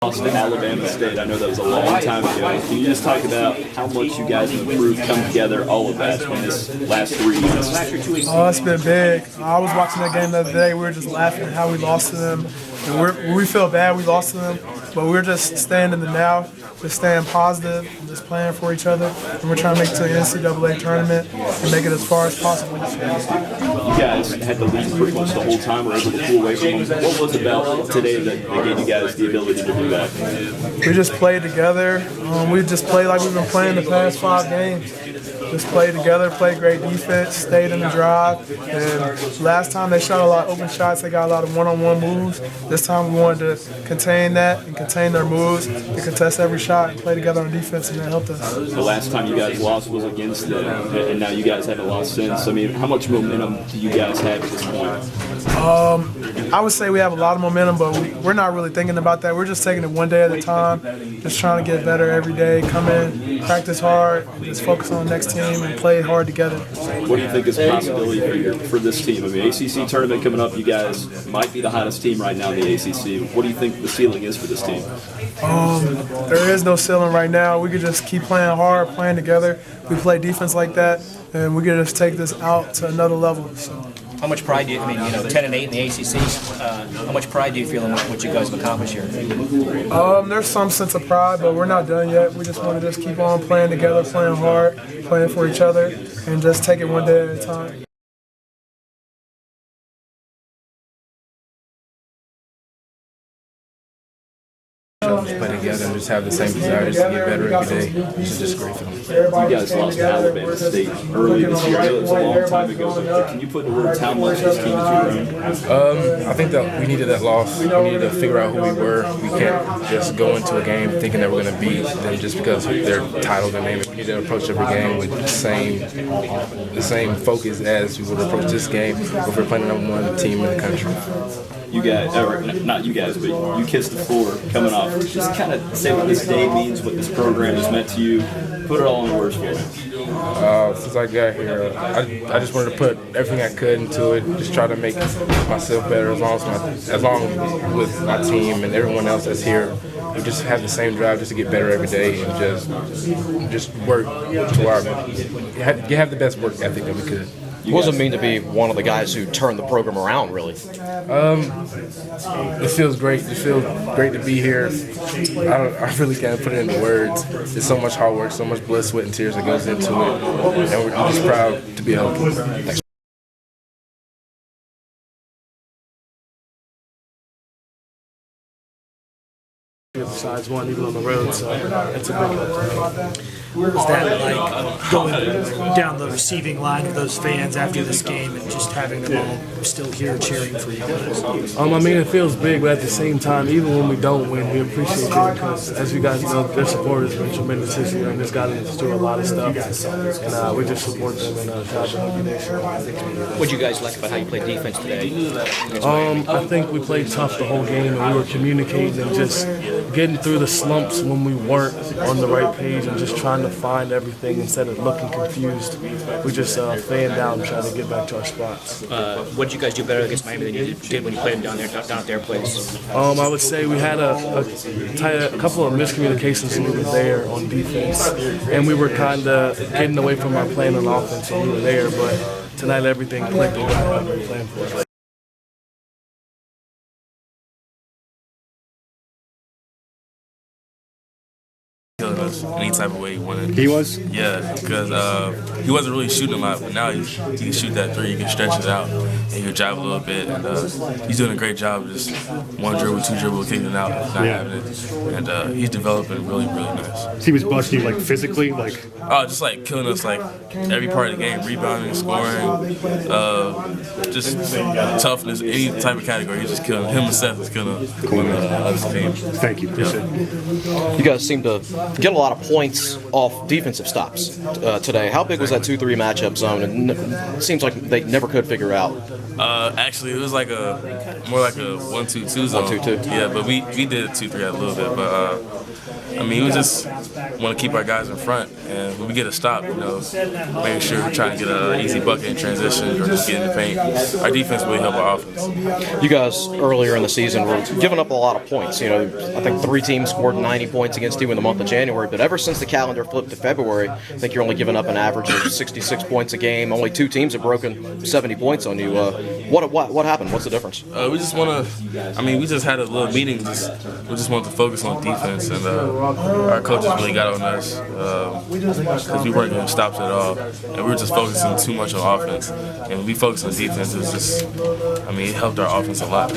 Lost to Alabama State. I know that was a long time ago. Can you just talk about how much you guys have improved, come together, all of that in this last 3 years? Oh, it's been big. I was watching that game the other day. We were just laughing at how we lost to them. And we feel bad we lost to them, but we're just staying in the now, just staying positive, just playing for each other. And we're trying to make it to the NCAA tournament and make it as far as possible. You guys had the lead pretty much the whole time, or able to pull away from them. What was it about today that gave you guys the ability to do that? We just played together. We just played like we've been playing the past 5 games. Just played together, played great defense, stayed in the drive. And last time they shot a lot of open shots, they got a lot of one-on-one moves. This time we wanted to contain that and contain their moves, to contest every shot and play together on defense, and that helped us. The last time you guys lost was against them, and now you guys haven't lost since. I mean, how much momentum do you guys have at this point? I would say we have a lot of momentum, but we're not really thinking about that. We're just taking it one day at a time, just trying to get better every day, come in, practice hard, just focus on the next team and play hard together. What do you think is a possibility for this team? I mean, ACC tournament coming up, you guys might be the hottest team right now in the ACC. What do you think the ceiling is for this team? There is no ceiling right now. We could just keep playing hard, playing together. We play defense like that, and we could just take this out to another level. So. How much pride do you, 10-8 in the ACC, how much pride do you feel in what you guys have accomplished here? There's some sense of pride, but we're not done yet. We just want to just keep on playing together, playing hard, playing for each other, and just take it one day at a time. Just play together and just have the same desires to get better every day. It's just great for them. You guys lost to Alabama State early this year. I know it was a long time ago, but can you put into words how much this team has grown? I think that we needed that loss. We needed to figure out who we were. We can't just go into a game thinking that we're going to beat them just because they're titled and named. We need to approach every game with the same focus as we would approach this game if we're playing the #1 team in the country. You guys, or not you guys, but you kissed the floor coming off. Just kind of say what this day means, what this program has meant to you. Put it all in words for me. Since I got here, I just wanted to put everything I could into it. Just try to make myself better as long with my team and everyone else that's here. We just have the same drive just to get better every day and just work to have the best work ethic that we could. What does it mean to be one of the guys who turned the program around, really? It feels great. It feels great to be here. I really can't put it into words. There's so much hard work, so much blood, sweat, and tears that goes into it. And we're just proud to be a Hokie. Thanks. Besides one, even on the road, so it's a big help. Was that like going down the receiving line of those fans after this game and just having them all still here cheering for you guys? I mean, it feels big, but at the same time, even when we don't win, we appreciate it because, as you guys know, their support has been tremendous this year, and it's gotten us through a lot of stuff. And we just support them and shout out to Hokie Nation. What did you guys like about how you played defense today? I think we played tough the whole game, and we were communicating and just getting through the slumps when we weren't on the right page and just trying to find everything instead of looking confused. We just fanned out and tried to get back to our spots. What did you guys do better against Miami than you did when you played them down at their place? I would say we had a couple of miscommunications when we were there on defense, and we were kind of getting away from our plan on offense when we were there, but tonight everything clicked and we got what we were playing for. Any type of way he wanted. He was? Yeah, because he wasn't really shooting a lot, but now he can shoot that 3, he can stretch it out, and he can drive a little bit, and he's doing a great job of just 1 dribble, 2 dribble, kicking it out, not having it, and he's developing really, really nice. He was busting you, like, physically? Just like killing us, like, every part of the game, rebounding, scoring, just toughness, any type of category, he's just killing. Him and Seth is killing other team. Thank you, appreciate it. You guys seem to get a lot of points off defensive stops today. How big was that 2-3 matchup zone? And it seems like they never could figure out. Actually, it was like more like a 1-2-2 zone. 1-2-2. Yeah, but we did 2-3 a little bit, but I mean, it was just want to keep our guys in front, and when we get a stop, making sure we're trying to get an easy bucket in transition or just get in the paint. Our defense really helped our offense. You guys earlier in the season were giving up a lot of points. I think 3 teams scored 90 points against you in the month of January, but ever since the calendar flipped to February, I think you're only giving up an average of 66 points a game. Only 2 teams have broken 70 points on you. What happened? What's the difference? We just want to. We just had a little meeting. We just wanted to focus on defense, and our coaches really got on us because we weren't getting stops at all, and we were just focusing too much on offense. And when we focused on defense, it was just. It helped our offense a lot.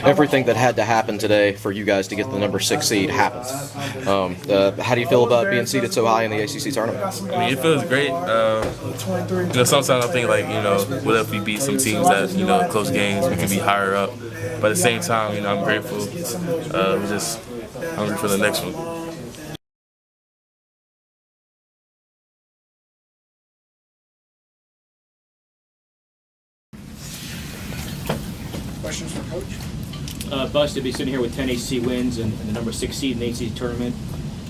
Everything that had to happen today for you guys to get the number 6 seed happened. How do you feel about being seeded so high in the ACC tournament? It feels great. Sometimes I think what if we beat some teams that close games, we can be higher up. But at the same time, I'm grateful. We're just hungry for the next one. Questions for Coach? Bus to be sitting here with 10 ACC wins and the number 6 seed in the ACC tournament.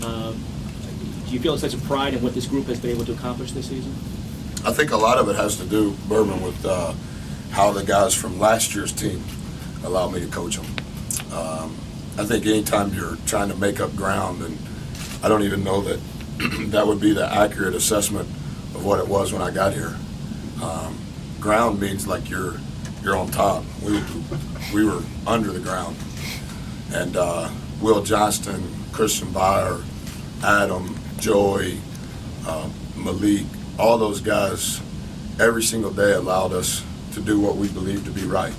Do you feel a sense of pride in what this group has been able to accomplish this season? I think a lot of it has to do, Bourbon, with how the guys from last year's team allowed me to coach them. I think anytime you're trying to make up ground, and I don't even know that that would be the accurate assessment of what it was when I got here. Ground means like you're on top. We were under the ground. And Will Johnston, Christian Byer, Adam, Joey, Malik, all those guys, every single day allowed us to do what we believed to be right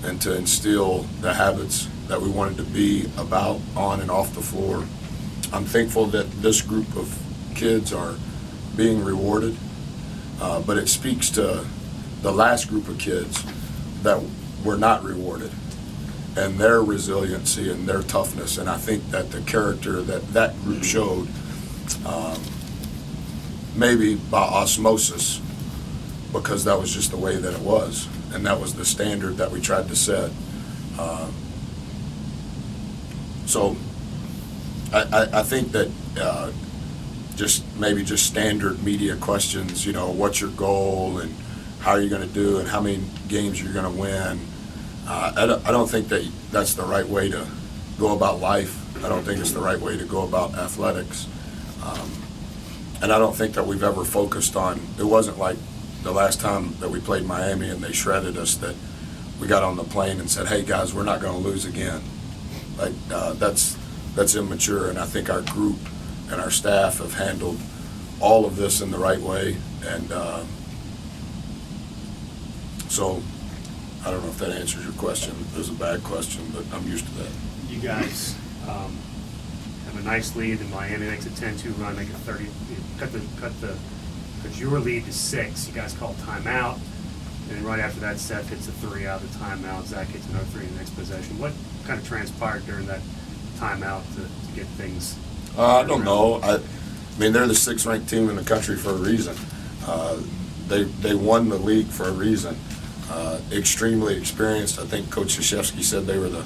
and to instill the habits that we wanted to be about on and off the floor. I'm thankful that this group of kids are being rewarded, but it speaks to the last group of kids that were not rewarded and their resiliency and their toughness. And I think that the character that group showed, maybe by osmosis, because that was just the way that it was, and that was the standard that we tried to set. So I think that just standard media questions, what's your goal and how are you going to do and how many games you're going to win. I don't think that that's the right way to go about life. I don't think it's the right way to go about athletics. And I don't think that we've ever focused on, it wasn't like the last time that we played Miami and they shredded us that we got on the plane and said, hey guys, we're not going to lose again. Like that's immature, and I think our group and our staff have handled all of this in the right way. And so I don't know if that answers your question. It was a bad question, but I'm used to that. You guys have a nice lead, and Miami makes a 10-2 run, make it 30. Cut your lead to 6. You guys call timeout, and then right after that, Seth hits a 3 out of the timeout. Zach hits another 3 in the next possession. What kind of transpired during that timeout to get things? I don't know. I mean, they're the 6th ranked team in the country for a reason. They won the league for a reason. Extremely experienced. I think Coach Krzyzewski said they were the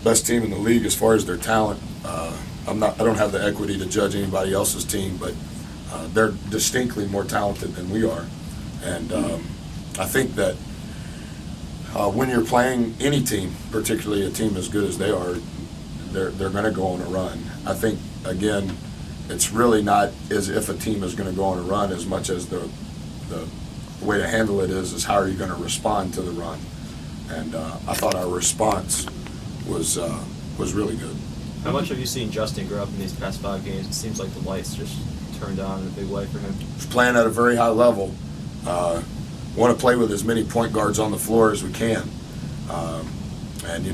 best team in the league as far as their talent. I don't have the equity to judge anybody else's team, but they're distinctly more talented than we are. And I think that when you're playing any team, particularly a team as good as they are, they're going to go on a run. I think, again, it's really not as if a team is going to go on a run as much as the way to handle it is how are you going to respond to the run. And I thought our response was really good. How much have you seen Justin grow up in these past 5 games? It seems like the lights just turned on in a big way for him. He's playing at a very high level. Want to play with as many point guards on the floor as we can. And,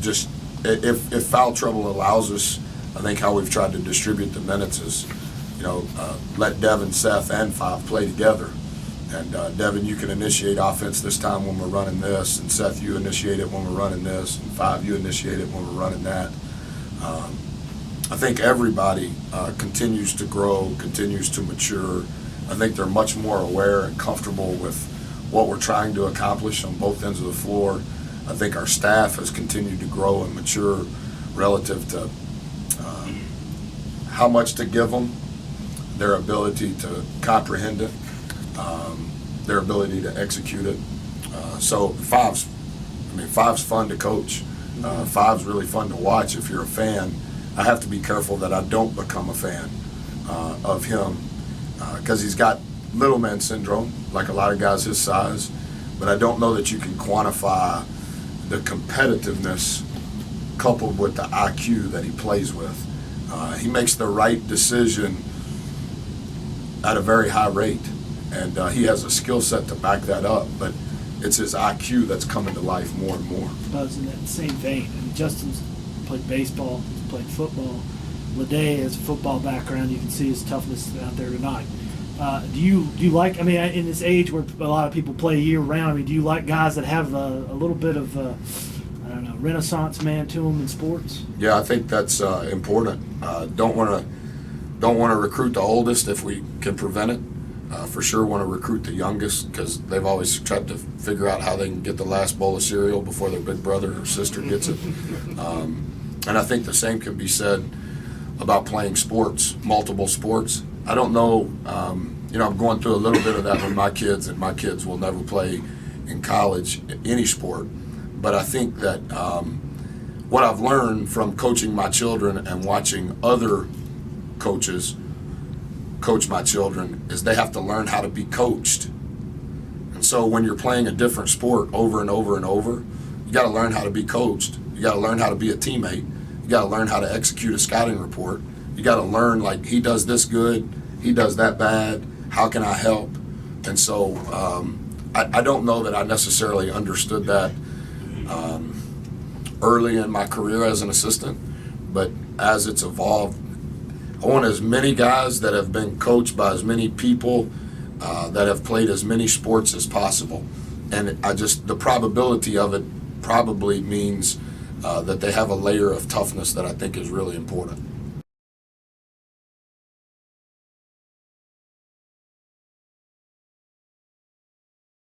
just if foul trouble allows us, I think how we've tried to distribute the minutes is, let Devin, Seth, and Five play together. And Devin, you can initiate offense this time when we're running this, and Seth, you initiate it when we're running this, and Five, you initiate it when we're running that. I think everybody continues to grow, continues to mature. I think they're much more aware and comfortable with what we're trying to accomplish on both ends of the floor. I think our staff has continued to grow and mature relative to how much to give them, their ability to comprehend it, their ability to execute it. So five's fun to coach. Five's really fun to watch if you're a fan. I have to be careful that I don't become a fan of him because he's got little man syndrome, like a lot of guys his size, but I don't know that you can quantify the competitiveness coupled with the IQ that he plays with. He makes the right decision at a very high rate, and he has a skill set to back that up, but it's his IQ that's coming to life more and more. Buzz, in that same vein, I mean, Justin's played baseball, he's played football. LeDay has a football background. You can see his toughness out there tonight. Do you like, I mean, in this age where a lot of people play year-round, I mean, do you like guys that have a little bit of, I don't know, renaissance man to them in sports? Yeah, I think that's important. Don't want to recruit the oldest if we can prevent it. For sure want to recruit the youngest because they've always tried to figure out how they can get the last bowl of cereal before their big brother or sister gets it. And I think the same can be said about playing sports, multiple sports. I don't know, I'm going through a little bit of that with my kids, and my kids will never play in college any sport. But I think that what I've learned from coaching my children and watching other coaches coach my children is they have to learn how to be coached. And so when you're playing a different sport over and over and over, you got to learn how to be coached. You got to learn how to be a teammate. You got to learn how to execute a scouting report. You got to learn, like, he does this good, he does that bad, how can I help? And so I don't know that I necessarily understood that early in my career as an assistant, but as it's evolved, I want as many guys that have been coached by as many people that have played as many sports as possible. And the probability of it probably means that they have a layer of toughness that I think is really important.